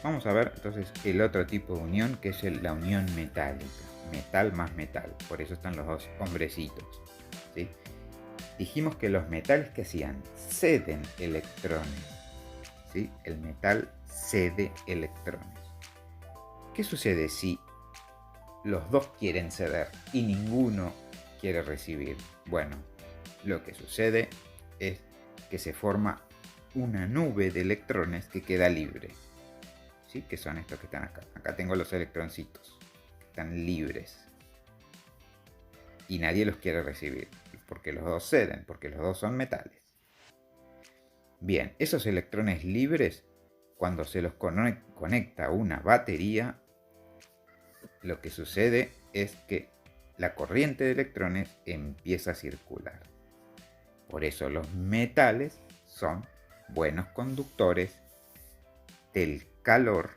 Vamos a ver entonces el otro tipo de unión, que es la unión metálica. Metal más metal, por eso están los dos hombrecitos, ¿sí? Dijimos que los metales que hacían ceden electrones, ¿sí? El metal cede electrones. ¿Qué sucede si los dos quieren ceder y ninguno quiere recibir? Bueno, lo que sucede es que se forma una nube de electrones que queda libre, ¿sí? Que son estos que están acá. Acá tengo los electroncitos que están libres y nadie los quiere recibir porque los dos ceden, porque los dos son metales. Bien, esos electrones libres, cuando se los conecta a una batería, lo que sucede es que la corriente de electrones empieza a circular. Por eso los metales son buenos conductores del calor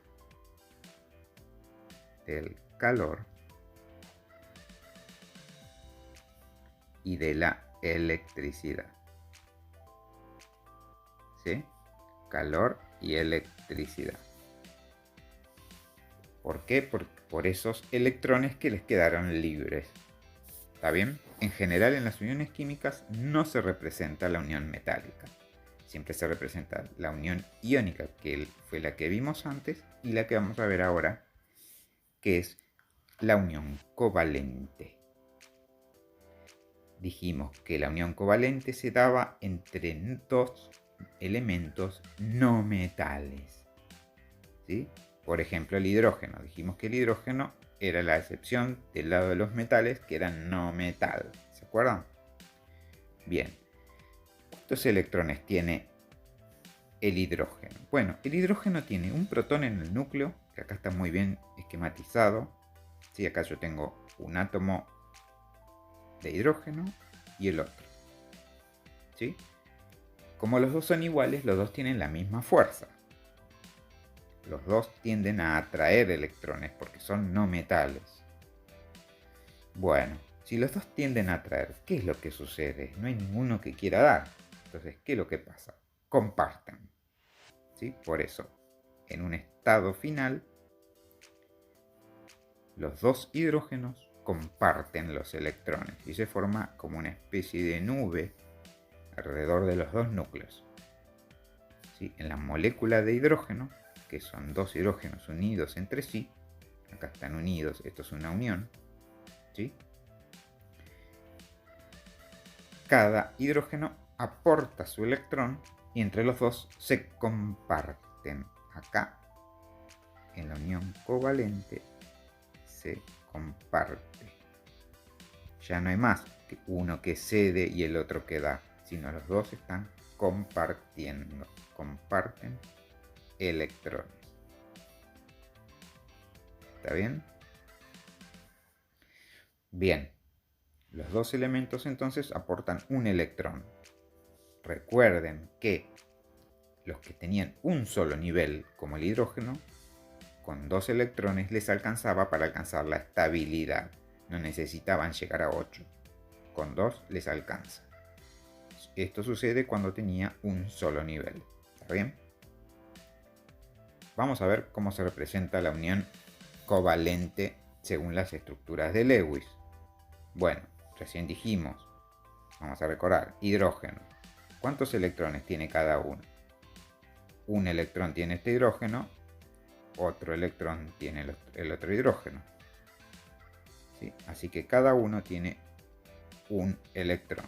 y de la electricidad. ¿Sí? Calor y electricidad. ¿Por qué? Por esos electrones que les quedaron libres. ¿Está bien? En general en las uniones químicas no se representa la unión metálica. Siempre se representa la unión iónica, que fue la que vimos antes, y la que vamos a ver ahora, que es la unión covalente. Dijimos que la unión covalente se daba entre dos elementos no metales, ¿sí? Por ejemplo, el hidrógeno. Dijimos que el hidrógeno era la excepción del lado de los metales que eran no metal. ¿Se acuerdan? Bien. ¿Cuántos electrones tiene el hidrógeno? Bueno, el hidrógeno tiene un protón en el núcleo, que acá está muy bien esquematizado. ¿Sí? Acá yo tengo un átomo de hidrógeno y el otro. ¿Sí? Como los dos son iguales, los dos tienen la misma fuerza. Los dos tienden a atraer electrones porque son no metales. Bueno, si los dos tienden a atraer, ¿qué es lo que sucede? No hay ninguno que quiera dar. Entonces, ¿qué es lo que pasa? Comparten. ¿Sí? Por eso, en un estado final, los dos hidrógenos comparten los electrones y se forma como una especie de nube alrededor de los dos núcleos. ¿Sí? En la molécula de hidrógeno, que son dos hidrógenos unidos entre sí, acá están unidos, esto es una unión, ¿sí? Cada hidrógeno aporta su electrón y entre los dos se comparten. Acá, en la unión covalente, se comparte. Ya no hay más que uno que cede y el otro que da, sino los dos están compartiendo. Comparten electrones. ¿Está bien? Bien. Los dos elementos entonces aportan un electrón. Recuerden que los que tenían un solo nivel, como el hidrógeno, con dos electrones les alcanzaba para alcanzar la estabilidad. No necesitaban llegar a 8. Con 2 les alcanza. Esto sucede cuando tenía un solo nivel. ¿Está bien? Vamos a ver cómo se representa la unión covalente según las estructuras de Lewis. Bueno, recién dijimos, vamos a recordar, hidrógeno. ¿Cuántos electrones tiene cada uno? Un electrón tiene este hidrógeno, otro electrón tiene el otro hidrógeno. ¿Sí? Así que cada uno tiene un electrón.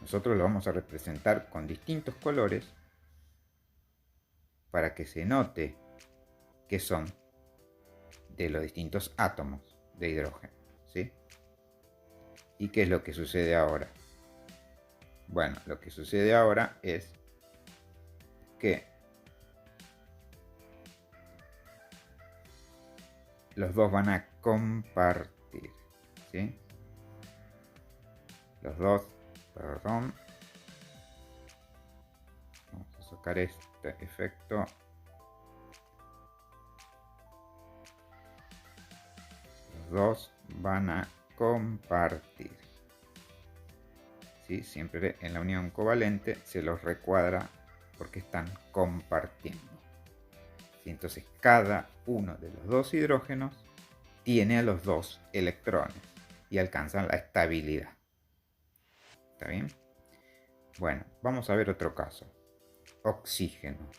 Nosotros lo vamos a representar con distintos colores para que se note que son de los distintos átomos de hidrógeno. ¿Sí? ¿Y qué es lo que sucede ahora? Bueno, lo que sucede ahora es que los dos van a compartir, ¿sí? Los dos, perdón, vamos a sacar este efecto. Los dos van a compartir, ¿sí? Siempre en la unión covalente se los recuadra porque están compartiendo. Y entonces cada uno de los dos hidrógenos tiene a los dos electrones y alcanzan la estabilidad. ¿Está bien? Bueno, vamos a ver otro caso. Oxígeno.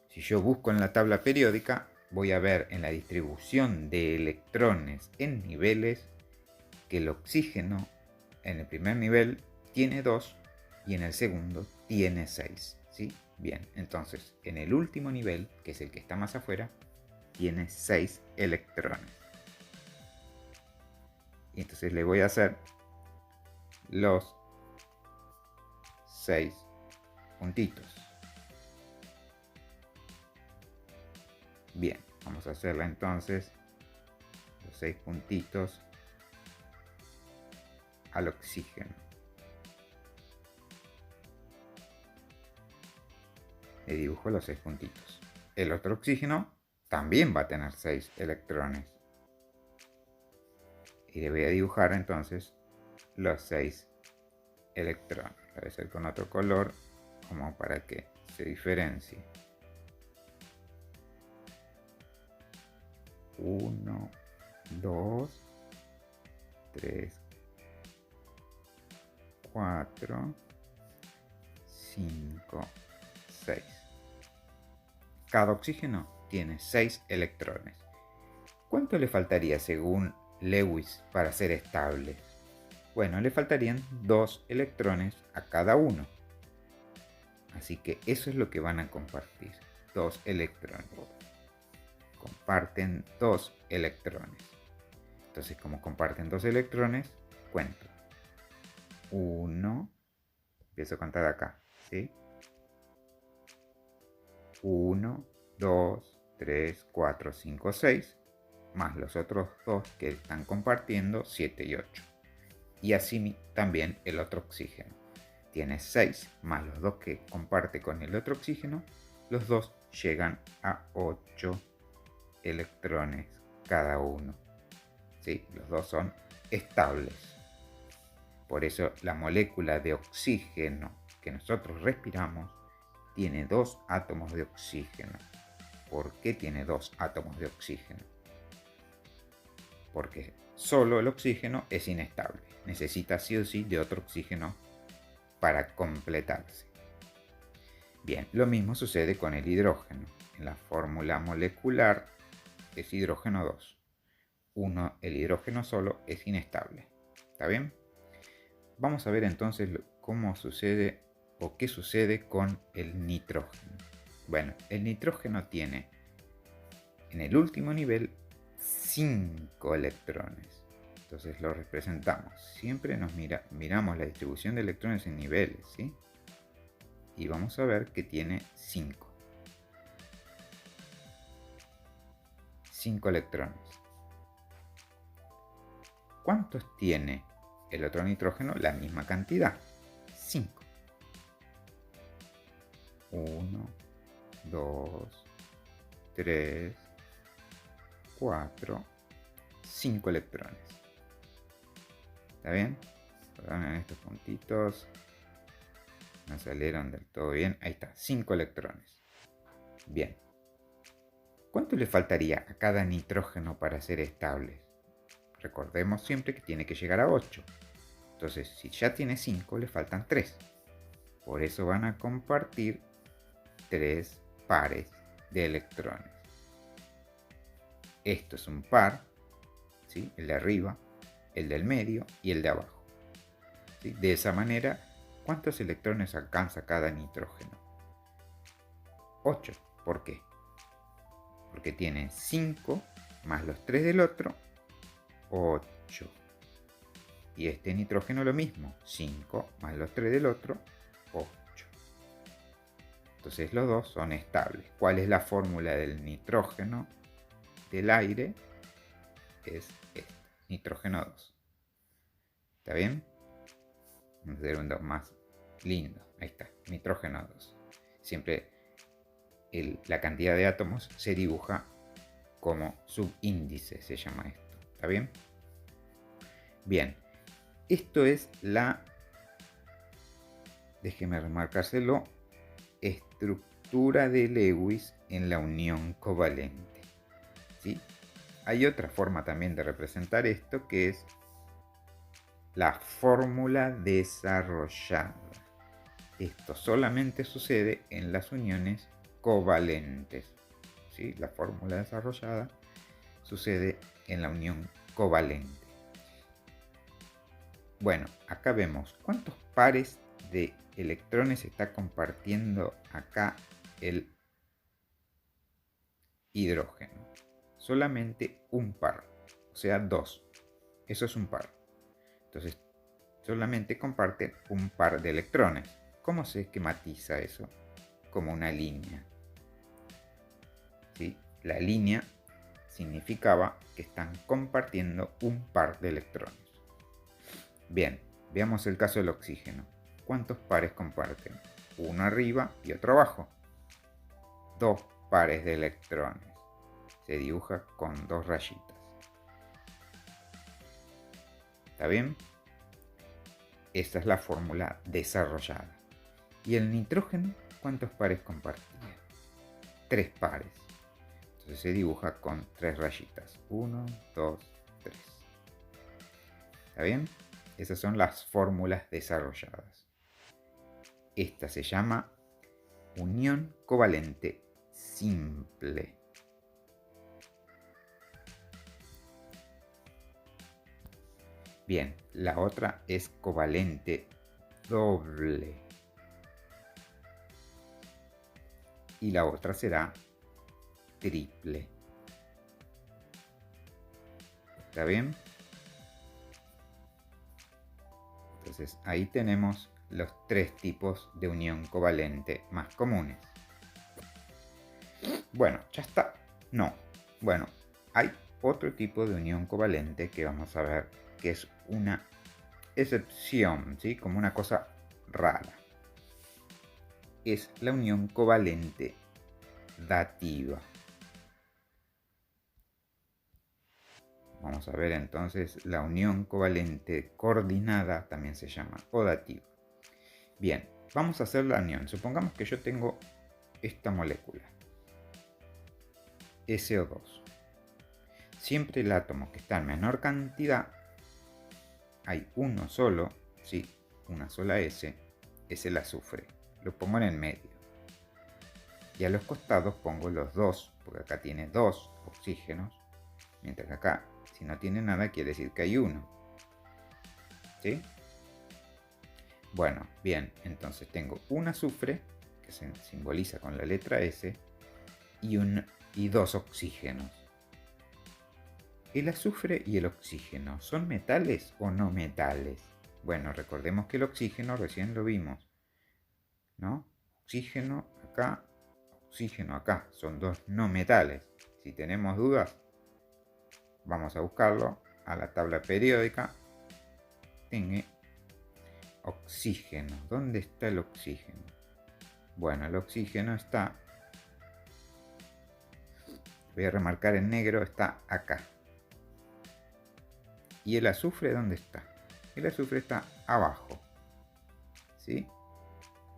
Si yo busco en la tabla periódica, voy a ver en la distribución de electrones en niveles que el oxígeno en el primer nivel tiene 2 y en el segundo tiene 6. ¿Sí? Bien, entonces en el último nivel, que es el que está más afuera, tiene 6 electrones. Y entonces le voy a hacer los 6 puntitos. Bien, vamos a hacerla entonces los 6 puntitos al oxígeno. Le dibujo los 6 puntitos. El otro oxígeno también va a tener 6 electrones. Y le voy a dibujar entonces los 6 electrones. Lo voy a hacer con otro color como para que se diferencie. 1, 2, 3, 4, 5, 6. Cada oxígeno tiene 6 electrones. ¿Cuánto le faltaría según Lewis para ser estable? Bueno, le faltarían 2 electrones a cada uno. Así que eso es lo que van a compartir. 2 electrones. Comparten 2 electrones. Entonces, como comparten 2 electrones, cuento. 1. Empiezo a contar acá, ¿sí? 1, 2, 3, 4, 5, 6. Más los otros 2 que están compartiendo, 7 y 8. Y así también el otro oxígeno. Tiene 6 más los 2 que comparte con el otro oxígeno. Los 2 llegan a 8 electrones cada uno. ¿Sí? Los 2 son estables. Por eso la molécula de oxígeno que nosotros respiramos tiene 2 átomos de oxígeno. ¿Por qué tiene 2 átomos de oxígeno? Porque solo el oxígeno es inestable. Necesita sí o sí de otro oxígeno para completarse. Bien, lo mismo sucede con el hidrógeno. En la fórmula molecular es hidrógeno 2. El hidrógeno solo es inestable. ¿Está bien? Vamos a ver entonces cómo sucede o qué sucede con el nitrógeno. Bueno, el nitrógeno tiene en el último nivel 5 electrones. Entonces lo representamos. Siempre miramos la distribución de electrones en niveles, ¿sí? Y vamos a ver que tiene 5. 5 electrones. ¿Cuántos tiene el otro nitrógeno? La misma cantidad. 5. 1, 2, 3, 4, 5 electrones. ¿Está bien? Perdonen estos puntitos. No salieron del todo bien. Ahí está, 5 electrones. Bien. ¿Cuánto le faltaría a cada nitrógeno para ser estable? Recordemos siempre que tiene que llegar a 8. Entonces, si ya tiene 5, le faltan 3. Por eso van a compartir 3 pares de electrones. Esto es un par, ¿sí? El de arriba, el del medio y el de abajo. ¿Sí? De esa manera, ¿cuántos electrones alcanza cada nitrógeno? 8. ¿Por qué? Porque tiene 5 más los 3 del otro, 8. Y este nitrógeno lo mismo, 5 más los 3 del otro, 8. Entonces los dos son estables. ¿Cuál es la fórmula del nitrógeno del aire? Es este, nitrógeno 2. ¿Está bien? Vamos a hacer un 2 más lindo. Ahí está, nitrógeno 2. Siempre la cantidad de átomos se dibuja como subíndice, se llama esto. ¿Está bien? Bien, esto es déjeme remarcárselo, estructura postura de Lewis en la unión covalente. ¿Sí? Hay otra forma también de representar esto, que es la fórmula desarrollada. Esto solamente sucede en las uniones covalentes. ¿Sí? La fórmula desarrollada sucede en la unión covalente. Bueno, acá vemos cuántos pares de electrones está compartiendo acá el hidrógeno. Solamente un par, o sea, 2. Eso es un par. Entonces, solamente comparte un par de electrones. ¿Cómo se esquematiza eso? Como una línea. ¿Sí? La línea significaba que están compartiendo un par de electrones. Bien, veamos el caso del oxígeno. ¿Cuántos pares comparten? Uno arriba y otro abajo. 2 pares de electrones. Se dibuja con 2 rayitas. ¿Está bien? Esta es la fórmula desarrollada. ¿Y el nitrógeno cuántos pares compartía? 3 pares. Entonces se dibuja con 3 rayitas. 1, 2, 3. ¿Está bien? Esas son las fórmulas desarrolladas. Esta se llama unión covalente simple. Bien, la otra es covalente doble. Y la otra será triple. ¿Está bien? Entonces ahí tenemos los 3 tipos de unión covalente más comunes. Bueno, ya está. No. Bueno, hay otro tipo de unión covalente que vamos a ver que es una excepción, ¿sí? Como una cosa rara. Es la unión covalente dativa. Vamos a ver entonces la unión covalente coordinada, también se llama, o dativa. Bien, vamos a hacer la unión. Supongamos que yo tengo esta molécula, SO2. Siempre el átomo que está en menor cantidad, hay uno solo, ¿sí? Una sola S, es el azufre. Lo pongo en el medio. Y a los costados pongo los 2, porque acá tiene 2 oxígenos, mientras que acá, si no tiene nada, quiere decir que hay uno. ¿Sí? Bueno, bien, entonces tengo un azufre, que se simboliza con la letra S, y 2 oxígenos. ¿El azufre y el oxígeno son metales o no metales? Bueno, recordemos que el oxígeno recién lo vimos, ¿no? Oxígeno acá, son 2 no metales. Si tenemos dudas, vamos a buscarlo a la tabla periódica. Tiene oxígeno. ¿Dónde está el oxígeno? Bueno, el oxígeno está, voy a remarcar en negro, está acá. ¿Y el azufre dónde está? El azufre está abajo. ¿Sí?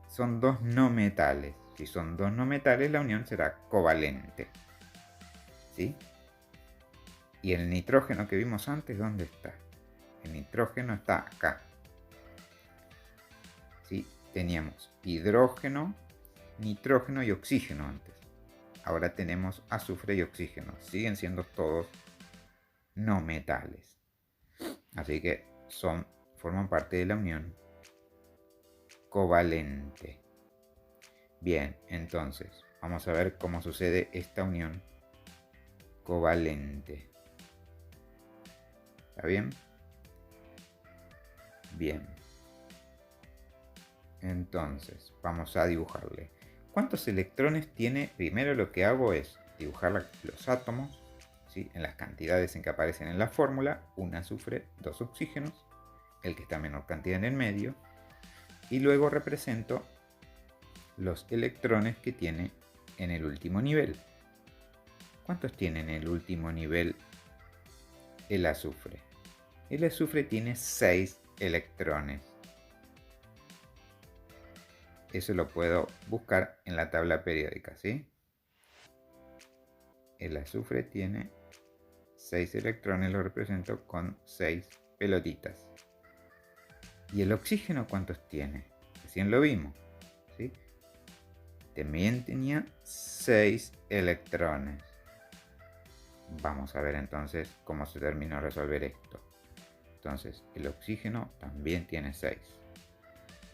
Son 2 no metales. Si son 2 no metales, la unión será covalente. ¿Sí? ¿Y el nitrógeno que vimos antes, dónde está? El nitrógeno está acá. ¿Sí? Teníamos hidrógeno, nitrógeno y oxígeno antes. Ahora tenemos azufre y oxígeno. Siguen siendo todos no metales. Así que forman parte de la unión covalente. Bien, entonces vamos a ver cómo sucede esta unión covalente. ¿Está bien? Bien. Entonces, vamos a dibujarle. ¿Cuántos electrones tiene? Primero lo que hago es dibujar los átomos, ¿sí? En las cantidades en que aparecen en la fórmula. Un azufre, 2 oxígenos, el que está en menor cantidad en el medio. Y luego represento los electrones que tiene en el último nivel. ¿Cuántos tiene en el último nivel el azufre? El azufre tiene 6 electrones. eso lo puedo buscar en la tabla periódica, ¿sí? El azufre tiene 6 electrones, lo represento con 6 pelotitas. ¿Y el oxígeno cuántos tiene? Recién lo vimos, ¿sí? También tenía 6 electrones. Vamos a ver entonces cómo se terminó de resolver esto. Entonces, el oxígeno también tiene 6.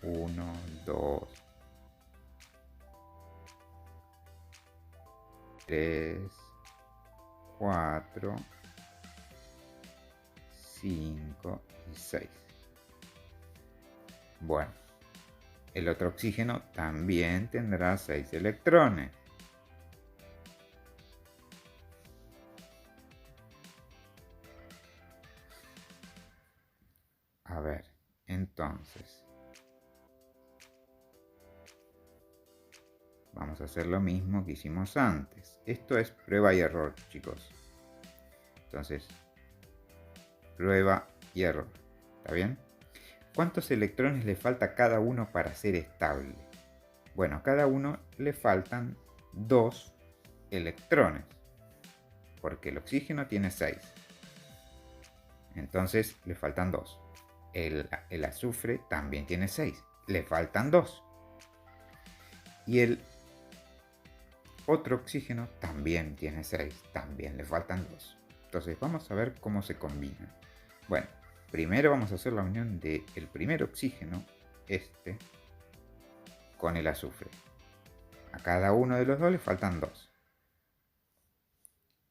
1, 2, 3, 4, 5 y 6. Bueno, el otro oxígeno también tendrá 6 electrones. A ver, entonces vamos a hacer lo mismo que hicimos antes. Esto es prueba y error, chicos. Entonces, prueba y error. ¿Está bien? ¿Cuántos electrones le falta a cada uno para ser estable? Bueno, a cada uno le faltan 2 electrones, porque el oxígeno tiene 6. Entonces le faltan 2. El azufre también tiene 6. Le faltan 2. Y el otro oxígeno también tiene 6. También le faltan 2. Entonces vamos a ver cómo se combinan. Bueno, primero vamos a hacer la unión del primer oxígeno, este, con el azufre. A cada uno de los dos le faltan 2.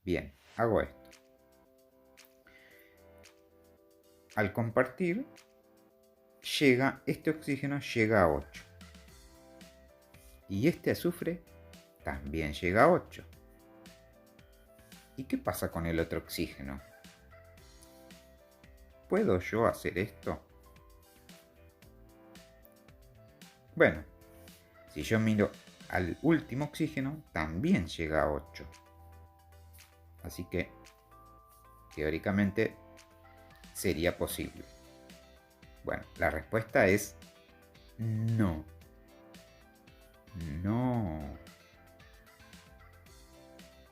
Bien, hago esto. Al compartir, este oxígeno llega a 8. Y este azufre también llega a 8. ¿Y qué pasa con el otro oxígeno? ¿Puedo yo hacer esto? Bueno, si yo miro al último oxígeno, también llega a 8. Así que, teóricamente, sería posible. Bueno, la respuesta es no. No.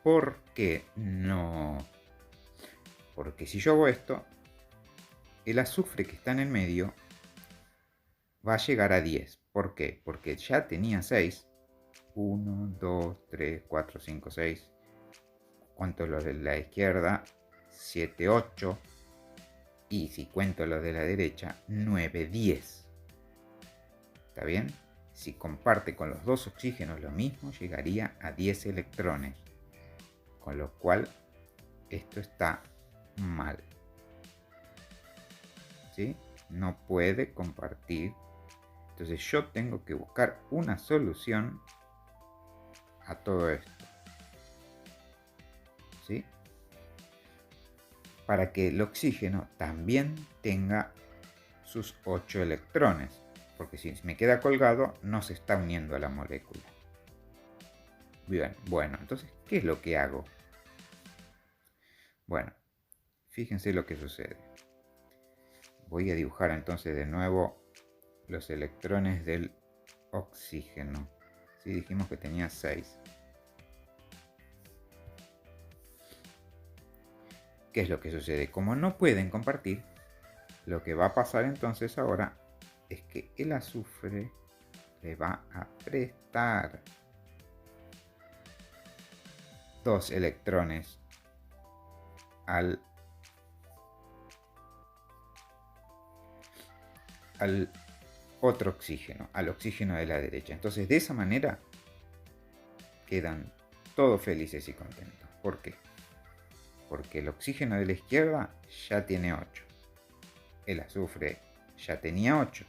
¿Por qué no? Porque si yo hago esto, el azufre que está en el medio va a llegar a 10. ¿Por qué? Porque ya tenía 6. 1, 2, 3, 4, 5, 6. Cuento los de la izquierda, 7, 8. Y si cuento los de la derecha, 9, 10. ¿Está bien? Si comparte con los dos oxígenos lo mismo, llegaría a 10 electrones. Con lo cual, esto está mal. ¿Sí? No puede compartir. Entonces yo tengo que buscar una solución a todo esto. ¿Sí? Para que el oxígeno también tenga sus 8 electrones. Porque si me queda colgado, no se está uniendo a la molécula. Bien, bueno, entonces, ¿qué es lo que hago? Bueno, fíjense lo que sucede. Voy a dibujar entonces de nuevo los electrones del oxígeno. ¿Sí? Dijimos que tenía 6. ¿Qué es lo que sucede? Como no pueden compartir, lo que va a pasar entonces ahora es que el azufre le va a prestar 2 electrones al otro oxígeno, al oxígeno de la derecha. Entonces de esa manera quedan todos felices y contentos. ¿Por qué? Porque el oxígeno de la izquierda ya tiene 8. El azufre ya tenía 8.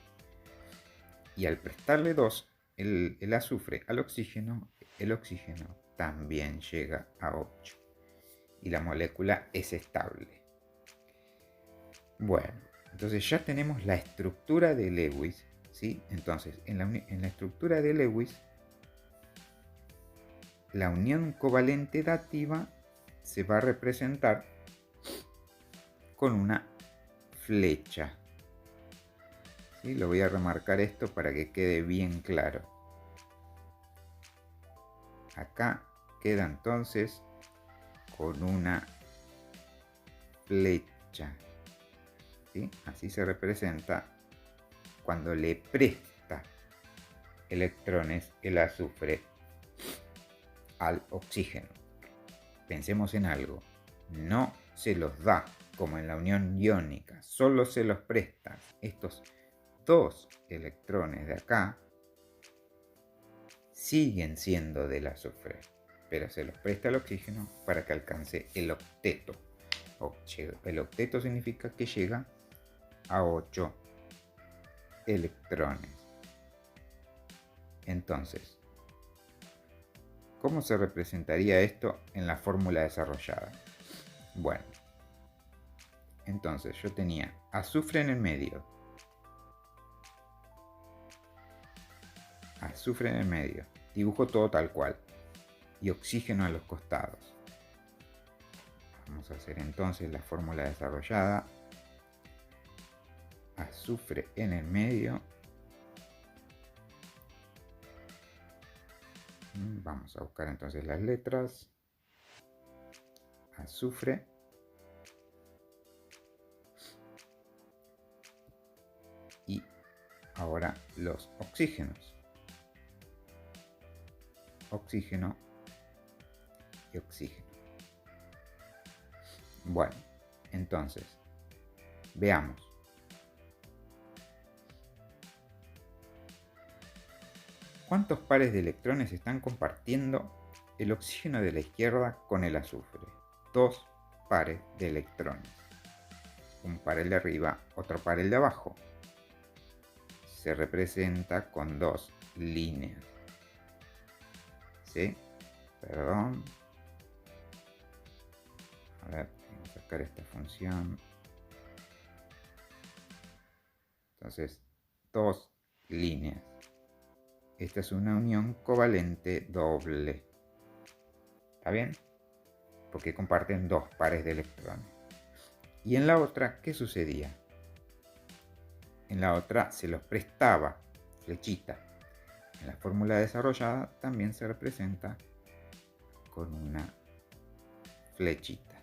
Y al prestarle 2, el azufre al oxígeno, el oxígeno también llega a 8. Y la molécula es estable. Bueno, entonces ya tenemos la estructura de Lewis, ¿sí? Entonces, en la estructura de Lewis, la unión covalente dativa se va a representar con una flecha. ¿Sí? Lo voy a remarcar esto para que quede bien claro. Acá queda entonces con una flecha, ¿sí? Así se representa cuando le presta electrones el azufre al oxígeno. Pensemos en algo, no se los da como en la unión iónica, solo se los presta. Estos dos electrones de acá siguen siendo del azufre, pero se los presta al oxígeno para que alcance el octeto. El octeto significa que llega a 8 electrones. Entonces, ¿cómo se representaría esto en la fórmula desarrollada? Bueno, entonces yo tenía azufre en el medio, dibujo todo tal cual, y oxígeno a los costados. Vamos a hacer entonces la fórmula desarrollada. Azufre en el medio. Vamos a buscar entonces las letras. Azufre. Y ahora los oxígenos. Oxígeno y oxígeno. Bueno, entonces, veamos. ¿Cuántos pares de electrones están compartiendo el oxígeno de la izquierda con el azufre? 2 pares de electrones. Un par el de arriba, otro par el de abajo. Se representa con 2 líneas. ¿Sí? Perdón. A ver, vamos a sacar esta función. Entonces, 2 líneas. Esta es una unión covalente doble. ¿Está bien? Porque comparten 2 pares de electrones. Y en la otra, ¿qué sucedía? En la otra se los prestaba flechita. En la fórmula desarrollada también se representa con una flechita.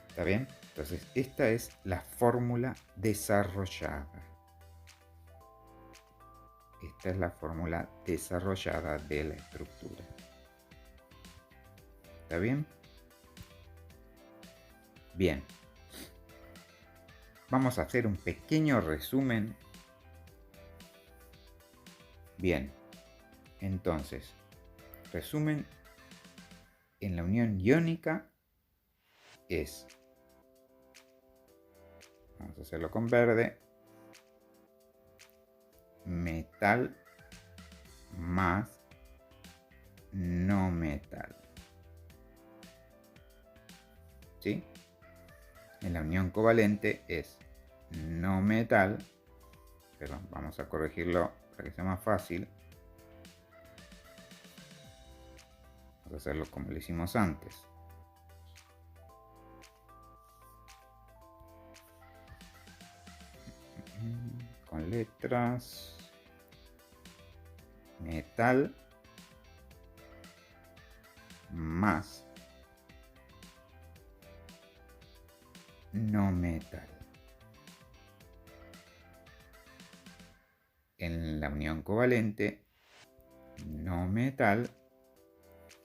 ¿Está bien? Entonces, esta es la fórmula desarrollada. Esta es la fórmula desarrollada de la estructura. ¿Está bien? Bien. Vamos a hacer un pequeño resumen. Bien. Entonces, resumen, en la unión iónica es, vamos a hacerlo con verde, metal más no metal. ¿Sí? En la unión covalente es no metal, pero vamos a corregirlo para que sea más fácil. Vamos a hacerlo como lo hicimos antes. Con letras. Metal más no metal. En la unión covalente, no metal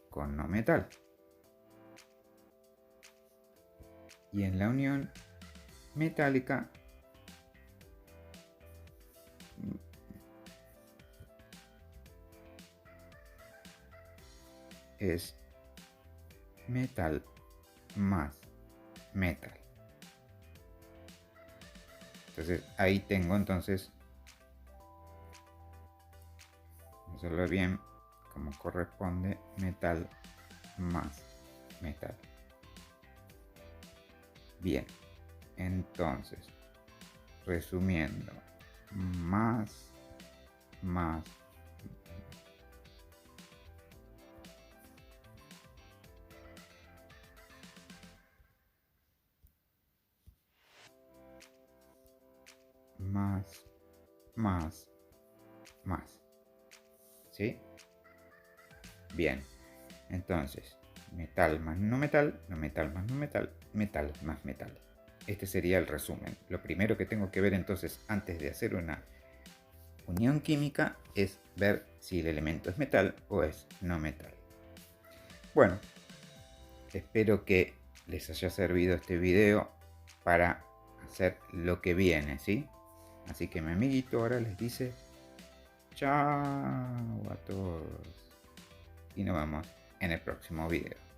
con no metal. Y en la unión metálica, es metal más metal. Entonces ahí tengo entonces, vamos a hacerlo bien como corresponde, metal más metal. Bien, entonces resumiendo, más más más, más, ¿sí? Bien, entonces, metal más no metal, no metal más no metal, metal más metal. Este sería el resumen. Lo primero que tengo que ver entonces antes de hacer una unión química es ver si el elemento es metal o es no metal. Bueno, espero que les haya servido este video para hacer lo que viene, ¿sí? Así que mi amiguito ahora les dice chao a todos y nos vemos en el próximo video.